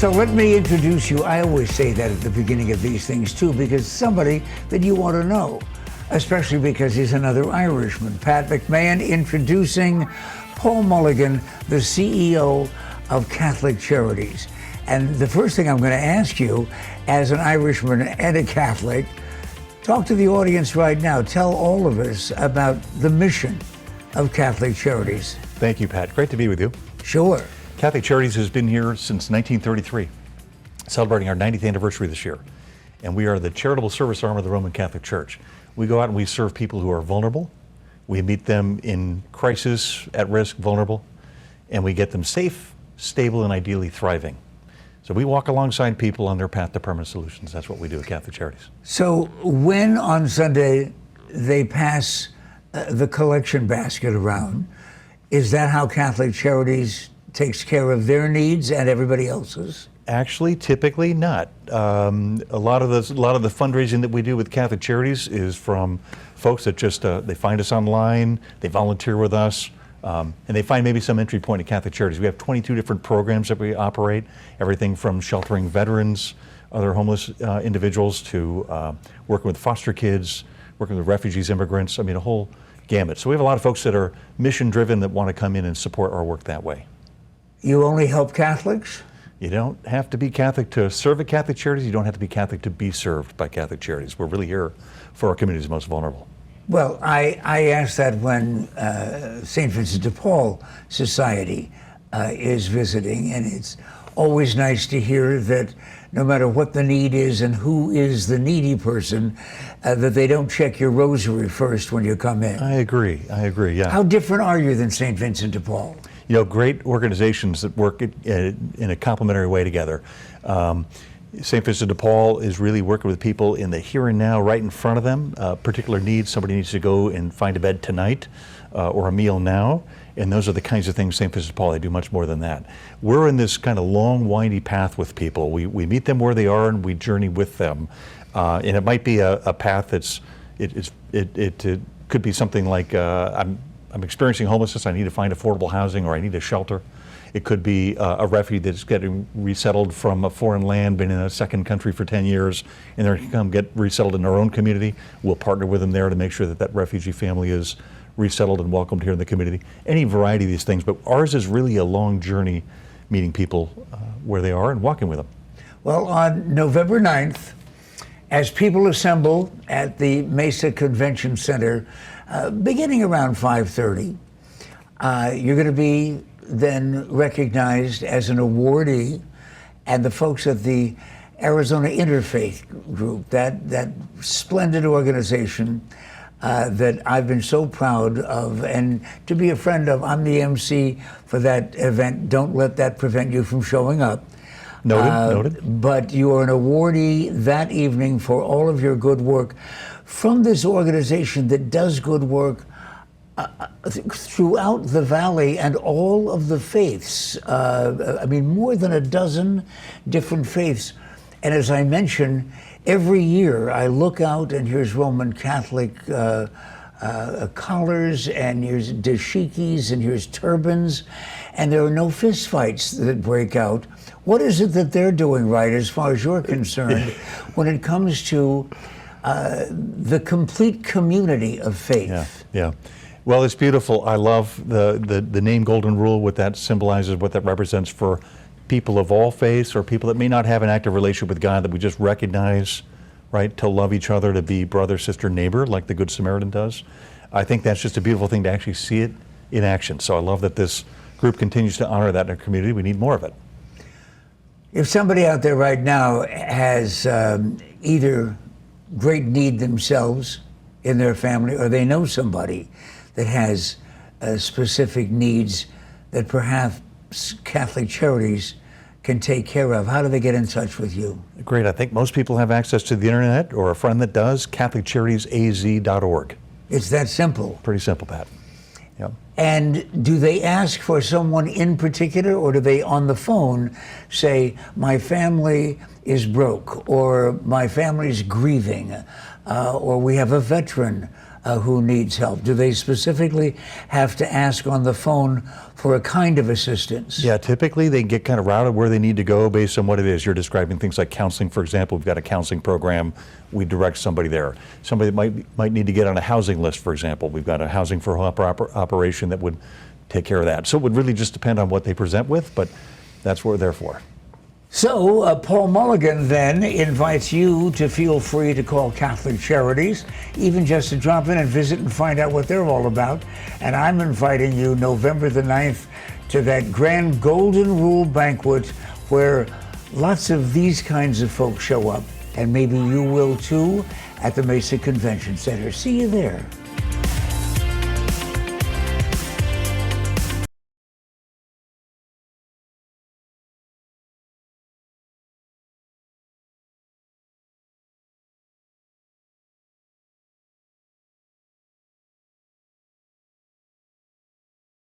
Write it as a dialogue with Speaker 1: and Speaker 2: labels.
Speaker 1: So let me introduce you. I always say that at the beginning of these things too, because somebody that you want to know, especially because he's another Irishman. Pat McMahon introducing Paul Mulligan, the CEO of Catholic Charities. And the first thing I'm going to ask you, as an Irishman and a Catholic, talk to the audience right now. Tell all of us about the mission of Catholic Charities.
Speaker 2: Thank you, Pat. Great to be with you.
Speaker 1: Sure.
Speaker 2: Catholic Charities has been here since 1933, celebrating our 90th anniversary this year. And we are the charitable service arm of the Roman Catholic Church. We go out and we serve people who are vulnerable. We meet them in crisis, at risk, vulnerable, and we get them safe, stable, and ideally thriving. So we walk alongside people on their path to permanent solutions. That's what we do at Catholic Charities.
Speaker 1: So when on Sunday they pass the collection basket around, is that how Catholic Charities takes care of their needs and everybody else's?
Speaker 2: Actually, typically not. A lot of the fundraising that we do with Catholic Charities is from folks that just they find us online, they volunteer with us, and they find maybe some entry point at Catholic Charities. We have 22 different programs that we operate, everything from sheltering veterans, other homeless individuals, to working with foster kids, working with refugees, immigrants. I mean, a whole gamut. So we have a lot of folks that are mission-driven that want to come in and support our work that way.
Speaker 1: You only help Catholics?
Speaker 2: You don't have to be Catholic to serve at Catholic Charities. You don't have to be Catholic to be served by Catholic Charities. We're really here for our community's most vulnerable.
Speaker 1: Well, I asked that when St. Vincent de Paul Society is visiting, and it's always nice to hear that no matter what the need is and who is the needy person, that they don't check your rosary first when you come in.
Speaker 2: I agree, yeah.
Speaker 1: How different are you than St. Vincent de Paul?
Speaker 2: You know, great organizations that work in a complementary way together. St. Vincent de Paul is really working with people in the here and now, right in front of them. Particular needs, somebody needs to go and find a bed tonight or a meal now. And those are the kinds of things St. Vincent de Paul, they do much more than that. We're in this kind of long, windy path with people. We meet them where they are and we journey with them. And it might be a path that's, it could be something like, I'm experiencing homelessness, I need to find affordable housing, or I need a shelter. It could be a refugee that's getting resettled from a foreign land, been in a second country for 10 years, and they're going to come get resettled in their own community. We'll partner with them there to make sure that that refugee family is resettled and welcomed here in the community. Any variety of these things, but ours is really a long journey meeting people where they are and walking with them. Well,
Speaker 1: on November 9th, as people assemble at the Mesa Convention Center, beginning around 5:30, you're going to be then recognized as an awardee, and the folks at the Arizona Interfaith Group, that splendid organization that I've been so proud of and to be a friend of. I'm the MC for that event. Don't let that prevent you from showing up.
Speaker 2: Noted.
Speaker 1: But you are an awardee that evening for all of your good work from this organization that does good work throughout the valley and all of the faiths. I mean, more than a dozen different faiths. And as I mentioned, every year I look out and here's Roman Catholic collars, and here's dashikis, and here's turbans, and there are no fist fights that break out. What is it that they're doing right, as far as you're concerned, when it comes to the complete community of faith?
Speaker 2: Yeah. Well, it's beautiful. I love the name Golden Rule, what that symbolizes, what that represents for people of all faiths, or people that may not have an active relationship with God, that we just recognize, right, to love each other, to be brother, sister, neighbor, like the Good Samaritan does. I think that's just a beautiful thing to actually see it in action. So I love that this group continues to honor that in our community. We need more of it.
Speaker 1: If somebody out there right now has either great need themselves in their family, or they know somebody that has specific needs that perhaps Catholic Charities can take care of, how do they get in touch with you?
Speaker 2: Great. I think most people have access to the internet, or a friend that does, CatholicCharitiesAZ.org.
Speaker 1: It's that simple.
Speaker 2: Pretty simple, Pat. Yep.
Speaker 1: And do they ask for someone in particular, or do they on the phone say, my family is broke, or my family's grieving, or we have a veteran who needs help? Do they specifically have to ask on the phone for a kind of assistance?
Speaker 2: Yeah, typically they get kind of routed where they need to go based on what it is. You're describing things like counseling, for example. We've got a counseling program. We direct somebody there. Somebody that might need to get on a housing list, for example. We've got a housing for home operation that would take care of that. So it would really just depend on what they present with, but that's what we're there for.
Speaker 1: So, Paul Mulligan then invites you to feel free to call Catholic Charities, even just to drop in and visit and find out what they're all about. And I'm inviting you November the 9th to that grand Golden Rule banquet where lots of these kinds of folks show up. And maybe you will too at the Mesa Convention Center. See you there.